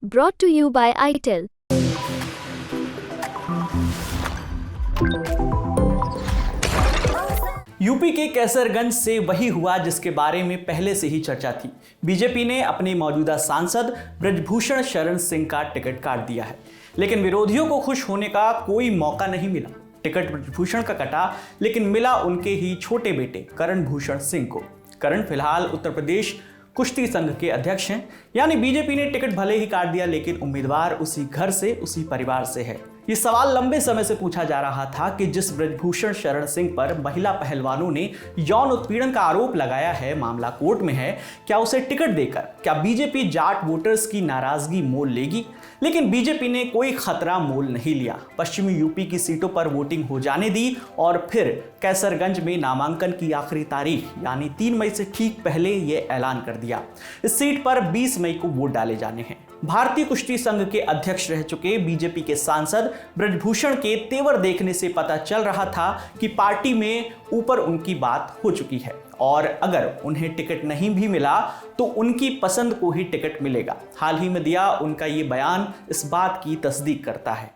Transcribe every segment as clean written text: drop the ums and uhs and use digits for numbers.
Brought to you by ITEL. UP के कैसरगंज से वही हुआ जिसके बारे में पहले से ही चर्चा थी। बीजेपी ने अपने मौजूदा सांसद ब्रजभूषण शरण सिंह का टिकट काट दिया है, लेकिन विरोधियों को खुश होने का कोई मौका नहीं मिला। टिकट ब्रजभूषण का कटा, लेकिन मिला उनके ही छोटे बेटे करण भूषण सिंह को। करण फिलहाल उत्तर प्रदेश कुश्ती संघ के अध्यक्ष हैं, यानी बीजेपी ने टिकट भले ही काट दिया, लेकिन उम्मीदवार उसी घर से, उसी परिवार से है। ये सवाल लंबे समय से पूछा जा रहा था कि जिस ब्रजभूषण शरण सिंह पर महिला पहलवानों ने यौन उत्पीड़न का आरोप लगाया है, मामला कोर्ट में है, क्या उसे टिकट देकर क्या बीजेपी जाट वोटर्स की नाराजगी मोल लेगी? लेकिन बीजेपी ने कोई खतरा मोल नहीं लिया। पश्चिमी यूपी की सीटों पर वोटिंग हो जाने दी और फिर कैसरगंज में नामांकन की आखिरी तारीख यानी 3 मई से ठीक पहले ये ऐलान कर दिया। इस सीट पर 20 मई को वोट डाले जाने हैं। भारतीय कुश्ती संघ के अध्यक्ष रह चुके बीजेपी के सांसद ब्रजभूषण के तेवर देखने से पता चल रहा था कि पार्टी में ऊपर उनकी बात हो चुकी है और अगर उन्हें टिकट नहीं भी मिला तो उनकी पसंद को ही टिकट मिलेगा। हाल ही में दिया उनका ये बयान इस बात की तस्दीक करता है।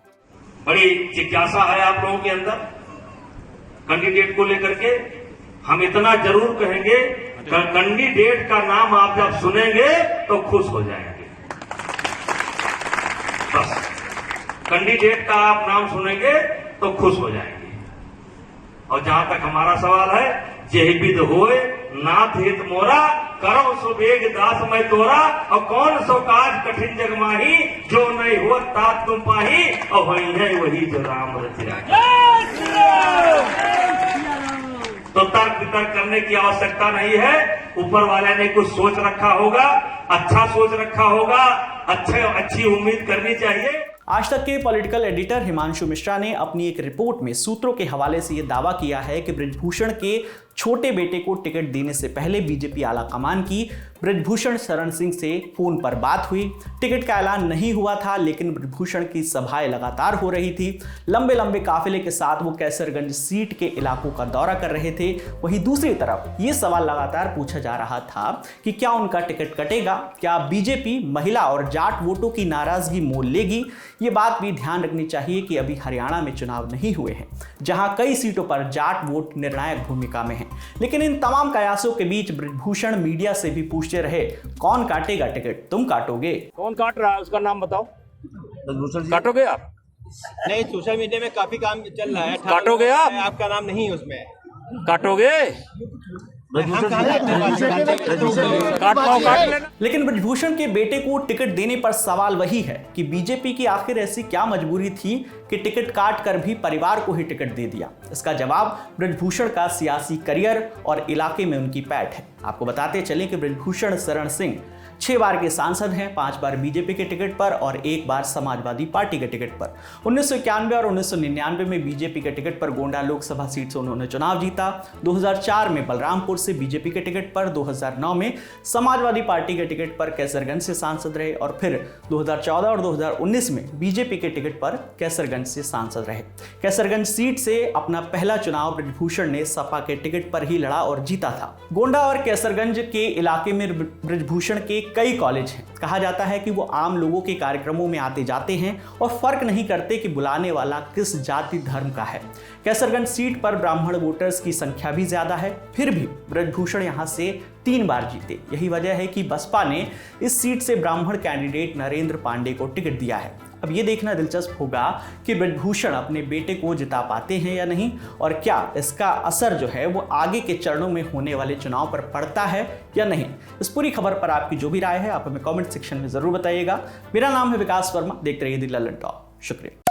बड़ी जिज्ञासा है आप लोगों के अंदर कैंडिडेट को लेकर के। हम इतना जरूर कहेंगे, कैंडिडेट का नाम आप जब सुनेंगे तो खुश हो जाएंगे। बस कैंडिडेट का आप नाम सुनेंगे तो खुश हो जाएंगे। और जहां तक हमारा सवाल है, जेहि विद होए नाथ हित मोरा, करो सुबेग दास मैं तोरा, और कौन सो काज कठिन जग माही, जो नहीं हुआ तात तुम पाही, और वही है वही जो राम रचिया। तो तर्क वितर्क करने की आवश्यकता नहीं है। ऊपर वाले ने कुछ सोच रखा होगा, अच्छा सोच रखा होगा, अच्छी उम्मीद करनी चाहिए। आज तक के पॉलिटिकल एडिटर हिमांशु मिश्रा ने अपनी एक रिपोर्ट में सूत्रों के हवाले से यह दावा किया है कि ब्रजभूषण के छोटे बेटे को टिकट देने से पहले बीजेपी आला कमान की ब्रजभूषण शरण सिंह से फोन पर बात हुई। टिकट का ऐलान नहीं हुआ था, लेकिन ब्रजभूषण की सभाएं लगातार हो रही थी। लंबे लंबे काफिले के साथ वो कैसरगंज सीट के इलाकों का दौरा कर रहे थे। वहीं दूसरी तरफ ये सवाल लगातार पूछा जा रहा था कि क्या उनका टिकट कटेगा, क्या बीजेपी महिला और जाट वोटों की नाराजगी मोल लेगी? ये बात भी ध्यान रखनी चाहिए कि अभी हरियाणा में चुनाव नहीं हुए हैं, जहां कई सीटों पर जाट वोट निर्णायक भूमिका में है। लेकिन इन तमाम कयासों के बीच ब्रजभूषण मीडिया से भी पूछते रहे, कौन काटेगा टिकट? तुम काटोगे? कौन काट रहा है उसका नाम बताओ। काटोगे आप? नहीं, सोशल मीडिया में काफी काम चल रहा है। काटोगे आप? आपका नाम नहीं है उसमें। काटोगे? लेकिन ब्रजभूषण के बेटे को टिकट देने पर सवाल वही है कि बीजेपी की आखिर ऐसी क्या मजबूरी थी कि टिकट काट कर भी परिवार को ही टिकट दे दिया? इसका जवाब ब्रजभूषण का सियासी करियर और इलाके में उनकी पैठ है। आपको बताते चलें कि ब्रजभूषण शरण सिंह 6 बार के सांसद हैं, 5 बार बीजेपी के टिकट पर और 1 बार समाजवादी पार्टी के टिकट पर। 1991 और 1999 में बीजेपी के टिकट पर गोंडा लोकसभा सीट से उन्होंने चुनाव जीता। 2004 में बलरामपुर से बीजेपी के टिकट पर, 2009 में समाजवादी पार्टी के टिकट पर कैसरगंज से सांसद रहे और फिर 2014 और 2019 में बीजेपी के टिकट पर कैसरगंज से सांसद रहे। कैसरगंज सीट से अपना पहला चुनाव ब्रजभूषण ने सपा के टिकट पर ही लड़ा और जीता था। गोंडा और कैसरगंज के इलाके में ब्रजभूषण के कई कॉलेज हैं। कहा जाता है कि वो आम लोगों के कार्यक्रमों में आते जाते हैं और फर्क नहीं करते कि बुलाने वाला किस जाति धर्म का है। कैसरगंज सीट पर ब्राह्मण वोटर्स की संख्या भी ज्यादा है, फिर भी ब्रजभूषण यहां से 3 बार जीते। यही वजह है कि बसपा ने इस सीट से ब्राह्मण कैंडिडेट नरेंद्र पांडे को टिकट दिया है। अब ये देखना दिलचस्प होगा कि ब्रजभूषण अपने बेटे को जिता पाते हैं या नहीं, और क्या इसका असर जो है वो आगे के चरणों में होने वाले चुनाव पर पड़ता है या नहीं। इस पूरी खबर पर आपकी जो भी राय है आप हमें कमेंट सेक्शन में जरूर बताइएगा। मेरा नाम है विकास वर्मा, देखते रहिए द लल्लन टॉक। शुक्रिया।